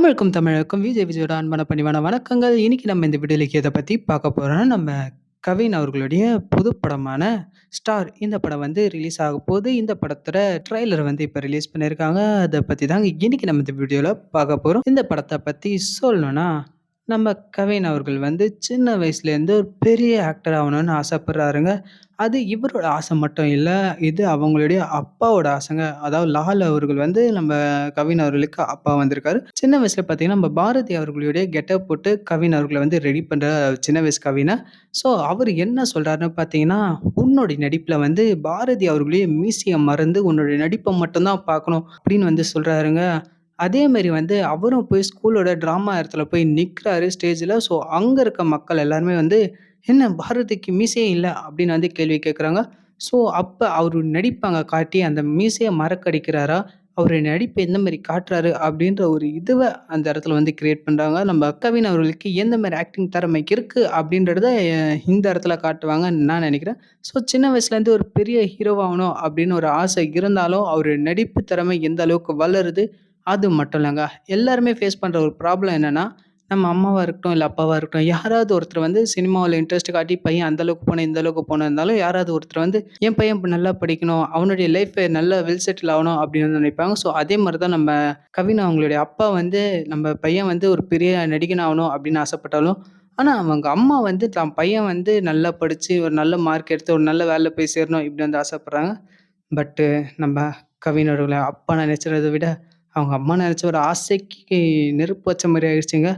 தமிழுக்கும் தமிழுக்கும் விஜயோட அன்பான பணிவான வணக்கங்கள். இன்னைக்கு நம்ம இந்த வீடியோல எத பத்தி பார்க்க போறோம்னா, நம்ம கவின் அவர்களுடைய புது படமான ஸ்டார். இந்த படம் வந்து ரிலீஸ் ஆகப்போது. இந்த படத்தோட ட்ரெய்லர் வந்து இப்ப ரிலீஸ் பண்ணியிருக்காங்க. அத பத்தி தாங்க இன்னைக்கு நம்ம இந்த வீடியோல பார்க்க போறோம். இந்த படத்த பத்தி சொல்லணும்னா, நம்ம கவின் அவர்கள் வந்து சின்ன வயசுலேருந்து ஒரு பெரிய ஆக்டர் ஆவணும்னு ஆசைப்படுறாருங்க. அது இவரோட ஆசை மட்டும் இல்ல. இது அவங்களுடைய அப்பாவோட ஆசைங்க. அதாவது லால் அவர்கள் வந்து நம்ம கவின் அவர்களுக்கு அப்பா வந்திருக்காரு. சின்ன வயசுல பார்த்தீங்கன்னா, நம்ம பாரதி அவர்களுடைய கெட்டப் போட்டு கவின் அவர்கள வந்து ரெடி பண்ற சின்ன வயசு கவின. ஸோ அவரு என்ன சொல்றாருன்னு பார்த்தீங்கன்னா, "உன்னுடைய நடிப்புல வந்து பாரதி அவர்களுடைய மீசைய மறந்து உன்னுடைய நடிப்ப மட்டும் தான் பார்க்கணும்." அப்படின்னு வந்து சொல்றாருங்க. அதே மாரி வந்து அவரும் போய் ஸ்கூலோட ட்ராமா இடத்துல போய் நிக்கிறாரு ஸ்டேஜ்ல. ஸோ அங்க இருக்க மக்கள் எல்லாருமே வந்து, "என்ன பாரதிக்கு மீசையே இல்ல?" அப்படின்னு வந்து கேள்வி கேட்குறாங்க. ஸோ அப்ப அவரு நடிப்ப அங்க காட்டி அந்த மீசைய மறக்கடிக்கிறாரா? அவரு நடிப்பு எந்த மாரி காட்டுறாரு? அப்படின்ற ஒரு இதுவ அந்த இடத்துல வந்து கிரியேட் பண்றாங்க. நம்ம கவின் அவர்களுக்கு எந்த மாரி ஆக்டிங் திறமை இருக்கு அப்படின்றத இந்த இடத்துல காட்டுவாங்கன்னு நான் நெனைக்கிறேன். ஸோ சின்ன வயசுலேருந்து ஒரு பெரிய ஹீரோவாகணும் அப்படின்னு ஒரு ஆசை இருந்தாலும், அவரு நடிப்பு திறமை எந்த அளவுக்கு வளருது அது மட்டும் இல்லங்க. எல்லாருமே ஃபேஸ் பண்ற ஒரு ப்ராப்ளம் என்னன்னா, நம்ம அம்மாவா இருக்கட்டும், இல்ல அப்பாவா இருக்கட்டும், யாராவது ஒருத்தர் வந்து சினிமாவுல இன்ட்ரெஸ்ட் காட்டி பையன் அந்த அளவுக்கு போணும், இந்த அளவுக்கு போணும் இருந்தாலும், யாராவது ஒருத்தர் வந்து என் பையன் நல்லா படிக்கணும், அவனுடைய லைஃப் நல்லா வெல் செட்டில் ஆவணும் அப்படின்னு நினைப்பாங்க. ஸோ அதே மாரி தான் நம்ம கவின் அவங்களுடைய அப்பா வந்து நம்ம பையன் வந்து ஒரு பெரிய நடிகன் ஆவணும் அப்படின்னு ஆசைப்பட்டாலும், ஆனா அவங்க அம்மா வந்து தான் பையன் வந்து நல்லா படிச்சு ஒரு நல்ல மார்க் எடுத்து ஒரு நல்ல வேலைல போய் சேரணும் இப்படி வந்து ஆசைப்படுறாங்க. பட்டு நம்ம கவின் அவர்கள அப்பா நினைச்சத விட அவங்க அம்மா நெனச்ச ஒரு ஆசைக்கு நெருப்பு வச்ச மாரி ஆயிடுச்சுங்க.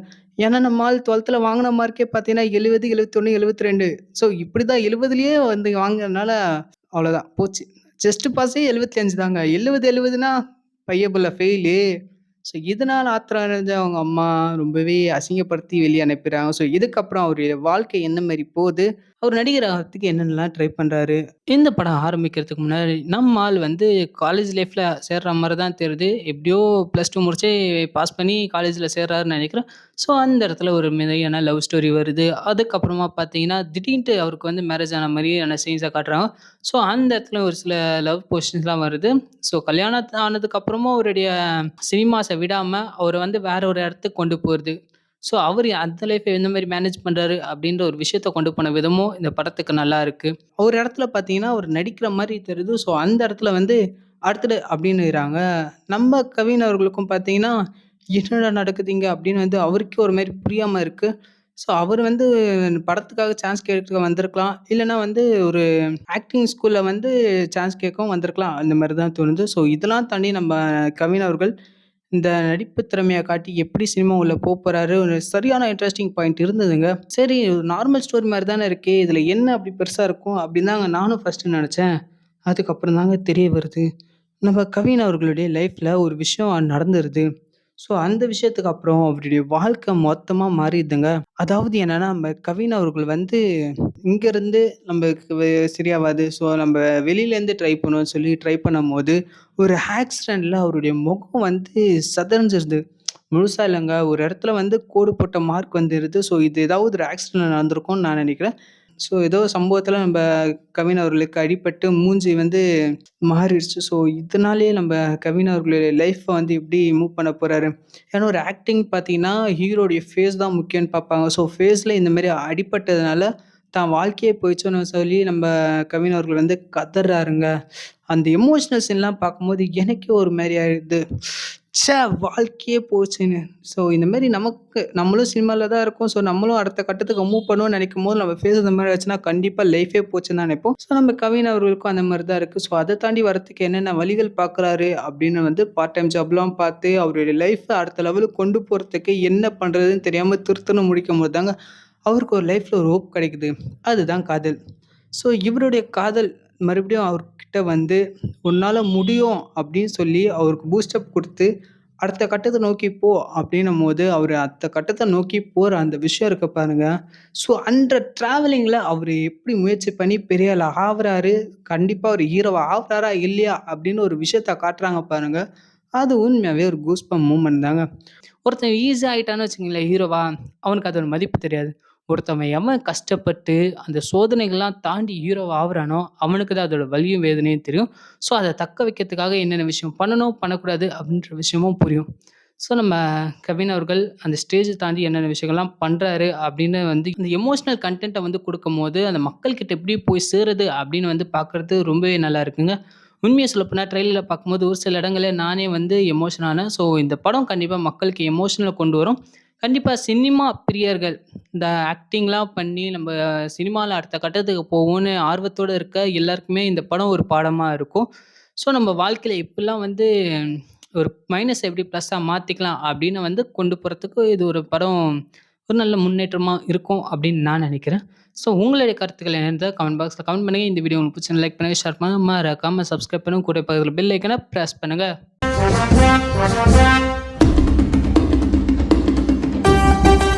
ஏன்னா நம்ம ஆள் 12ல வாங்குன மார்க்கே பார்த்தீங்கன்னா 70, 71, 72. ஸோ இப்படிதான் 70லயே வந்து வாங்குனதுனால அவ்வளோதான் போச்சு. ஜஸ்ட் பாஸே 75 தாங்க. 70, 70னா பையன் புள்ள ஃபெயிலு. ஸோ இதனால ஆத்திரம் அடைஞ்ச அவங்க அம்மா ரொம்பவே அசிங்கப்படுத்தி வெளிய அனுப்பிறாங்க. ஸோ இதுக்கப்புறம் அவருடைய வாழ்க்கை என்ன மாரி போது? அவர் நடிகர் ஆகறதுக்கு என்னென்னலாம் ட்ரை பண்றாரு? இந்த படம் ஆரம்பிக்கிறதுக்கு முன்னாடி நம்ம ஆள் வந்து காலேஜ் லைஃப்ல சேர்ற மாரி தான் தெரியுது. எப்படியோ +2 முடிச்சு பாஸ் பண்ணி காலேஜ்ல சேர்றாருன்னு நெனைக்கிறேன். ஸோ அந்த இடத்துல ஒரு மிதையான லவ் ஸ்டோரி வருது. அதுக்கப்புறமா பார்த்தீங்கன்னா, திடீர்ன்ட்டு அவருக்கு வந்து மேரேஜ் ஆன மாரியான சீன்ஸ காட்டுறாங்க. ஸோ அந்த இடத்துல ஒரு சில லவ் பொசிஷன்ஸ்லாம் வருது. ஸோ கல்யாணம் ஆனதுக்கப்புறமும் அவருடைய சினிமாஸ விடாம அவர வந்து வேற ஒரு இடத்துக்கு கொண்டு போறது. ஸோ அவரு அந்த லைஃப்ப எந்த மாரி மேனேஜ் பண்றாரு அப்படின்ற ஒரு விஷயத்த கொண்டு போன விதமும் இந்த படத்துக்கு நல்லா இருக்கு. ஒரு இடத்துல பார்த்தீங்கன்னா, அவரு நடிக்கிற மாரி தெரியுது. ஸோ அந்த இடத்துல வந்து அடுத்தது அப்படின்னுறாங்க. நம்ம கவின் அவர்களுக்கும் பார்த்தீங்கன்னா, "என்னடா நடக்குது இங்க?" அப்படின்னு வந்து அவருக்கே ஒரு மாரி புரியாம இருக்கு. ஸோ அவரு வந்து படத்துக்காக சான்ஸ் கேட்க வந்திருக்கலாம். இல்லன்னா வந்து ஒரு ஆக்டிங் ஸ்கூல்ல வந்து சான்ஸ் கேட்கவும் வந்திருக்கலாம். அந்த மாரி தான் தோணுது. ஸோ இதெல்லாம் தாண்டி நம்ம கவின் அவர்கள் இந்த நடிப்பு திறமைய காட்டி எப்படி சினிமா உள்ள போப்போறாரு, ஒரு சரியான இன்ட்ரஸ்டிங் பாயிண்ட் இருந்ததுங்க. சரி நார்மல் ஸ்டோரி மாரி தானே இருக்கே, இதுல என்ன அப்படி பெருசா இருக்கும் அப்படின்னு தாங்க நானும் ஃபர்ஸ்ட்டு நெனச்சேன். அதுக்கப்புறம் தாங்க தெரிய வருது. நம்ம கவின் அவர்களுடைய லைஃப்ல ஒரு விஷயம் நடந்துருது. ஸோ அந்த விஷயத்துக்கு அப்புறம் அவருடைய வாழ்க்கை மொத்தமா மாறிடுதுங்க. அதாவது என்னன்னா, நம்ம கவின் அவர்கள் வந்து இங்கருந்து நம்பக்கு சரியாவாது. ஸோ நம்ப வெளியிலேருந்து ட்ரை பண்ணுவோம்னு சொல்லி ட்ரை பண்ணும்போது, ஒரு ஆக்சிடென்ட்ல அவருடைய முகம் வந்து சிதறஞ்சிருது. முழுசா இல்லங்க. ஒரு இடத்துல வந்து கோடு போட்ட மார்க் வந்துருது. ஸோ இது ஏதாவது ஒரு ஆக்சிடென்ட்ல நடந்திருக்கும்னு நான் நெனைக்கிறேன். ஸோ ஏதோ சம்பவத்துல நம்ப கவின் அவர்களுக்கு அடிபட்டு மூஞ்சி வந்து மாறிடுச்சு. ஸோ இதனாலேயே நம்ப கவின் அவர்களுடைய லைஃப்ப வந்து எப்படி மூவ் பண்ண போறாரு? ஏன்னா ஒரு ஆக்டிங் பார்த்தீங்கன்னா, ஹீரோடைய ஃபேஸ் தான் முக்கியம்னு பார்ப்பாங்க. ஸோ ஃபேஸ்ல இந்த மாரி அடிபட்டதுனால, தான் வாழ்க்கையே போயிடுச்சோன்னு சொல்லி நம்ப கவின் அவர்கள் வந்து கதர்றாருங்க. அந்த எமோஷனல் சீன்லாம் பார்க்கும்போது எனக்கே ஒரு மாரி ஆயிடுது. ச்சே! வாழ்க்கையே போச்சுன்னு. ஸோ இந்த மாரி நமக்கு நம்மளும் சினிமால தான் இருக்கோம். ஸோ நம்மளும் அடுத்த கட்டத்துக்கு மூவ் பண்ணுவோம்னு நெனைக்கும்போது, நம்ம ஃபேஸ் இந்த மாரி ஆச்சுன்னா கண்டிப்பா லைஃபே போச்சுன்னு தான் நெனைப்போம். ஸோ நம்ம கவின் அவர்களுக்கும் அந்த மாரி தான் இருக்கு. ஸோ அத தாண்டி வரதுக்கு என்னென்ன வழிகள் பார்க்குறாரு அப்படின்னு வந்து பார்ட் டைம் ஜாப்லாம் பார்த்து, அவருடைய லைஃப்ப அடுத்த லெவலுக்கு கொண்டு போறதுக்கு என்ன பண்றதுன்னு தெரியாம திருத்தணும் முழிக்கும்போது தாங்க, அவருக்கு ஒரு லைஃப்ல ஒரு ஹோப் கிடைக்குது. அதுதான் காதல். ஸோ இவருடைய காதல் மறுபடியும் அவர்கிட்ட வந்து, "உன்னால முடியும்" அப்படின்னு சொல்லி அவருக்கு பூஸ்டப் குடுத்து, "அடுத்த கட்டத்த நோக்கி போ" அப்படின்னும்போது, அவரு அடுத்த கட்டத்த நோக்கி போற அந்த விஷயம் இருக்கு பாருங்க. ஸோ அந்த டிராவலிங்ல அவரு எப்படி முயற்சி பண்ணி பெரிய ஆள் ஆவுறாரு, கண்டிப்பா ஒரு ஹீரோவா ஆவுறாரா இல்லையா அப்படின்னு ஒரு விஷயத்த காட்டுறாங்க பாருங்க. அது உண்மையாவே ஒரு கூஸ்பம்ப் மூமெண்ட் தாங்க. ஒருத்தன் ஈஸியா ஆயிட்டான்னு வச்சுக்கங்களேன் ஹீரோவா, அவனுக்கு அதோட மதிப்பு தெரியாது. ஒருத்தவன் எவன் கஷ்டப்பட்டு அந்த சோதனைகள்லாம் தாண்டி ஹீரோவா ஆவுறானோ, அவனுக்கு தான் அதோட வலியும் வேதனையும் தெரியும். ஸோ அத தக்க வைக்கிறதுக்காக என்னென்ன விஷயம் பண்ணணும், பண்ணக்கூடாது அப்படின்ற விஷயமும் புரியும். ஸோ நம்ம கவின் அவர்கள் அந்த ஸ்டேஜ தாண்டி என்னென்ன விஷயங்கள்லாம் பண்றாரு அப்படின்னு வந்து இந்த எமோஷனல் கன்டென்ட்ட வந்து குடுக்கும்போது, அந்த மக்கள்கிட்ட எப்படி போய் சேருது அப்படின்னு வந்து பார்க்குறது ரொம்பவே நல்லா இருக்குங்க. உண்மைய சொல்லப்போனா ட்ரெய்லர்ல பார்க்கும்போது ஒரு சில இடங்கள்ல நானே வந்து எமோஷன் ஆனேன். ஸோ இந்த படம் கண்டிப்பா மக்களுக்கு எமோஷனல கொண்டு வரும். கண்டிப்பா சினிமா பிரியர்கள் இந்த ஆக்டிங்லாம் பண்ணி நம்ம சினிமால அடுத்த கட்டத்துக்கு போவோம்னு ஆர்வத்தோட இருக்க எல்லாருக்குமே இந்த படம் ஒரு பாடமா இருக்கும். ஸோ நம்ம வாழ்க்கையில எப்படிலாம் வந்து ஒரு மைனஸ எப்படி ப்ளஸ்ஸா மாத்திக்கலாம் அப்படின்னு வந்து கொண்டு போறதுக்கு இது ஒரு படம் ஒரு நல்ல முன்னேற்றமா இருக்கும் அப்படின்னு நான் நினைக்கிறேன். ஸோ உங்களுடைய கருத்துக்கள் என்னன்றத கமெண்ட் பாக்ஸ்ல கமெண்ட் பண்ணுங்க. இந்த வீடியோ உங்களுக்கு பிடிச்சிருந்தா லைக் பண்ணுங்க, ஷேர் பண்ணுங்க, மறக்காம சப்ஸ்கிரைப் பண்ணுங்க. கூட பக்கத்துல பெல் ஐகான பிரஸ் பண்ணுங்க.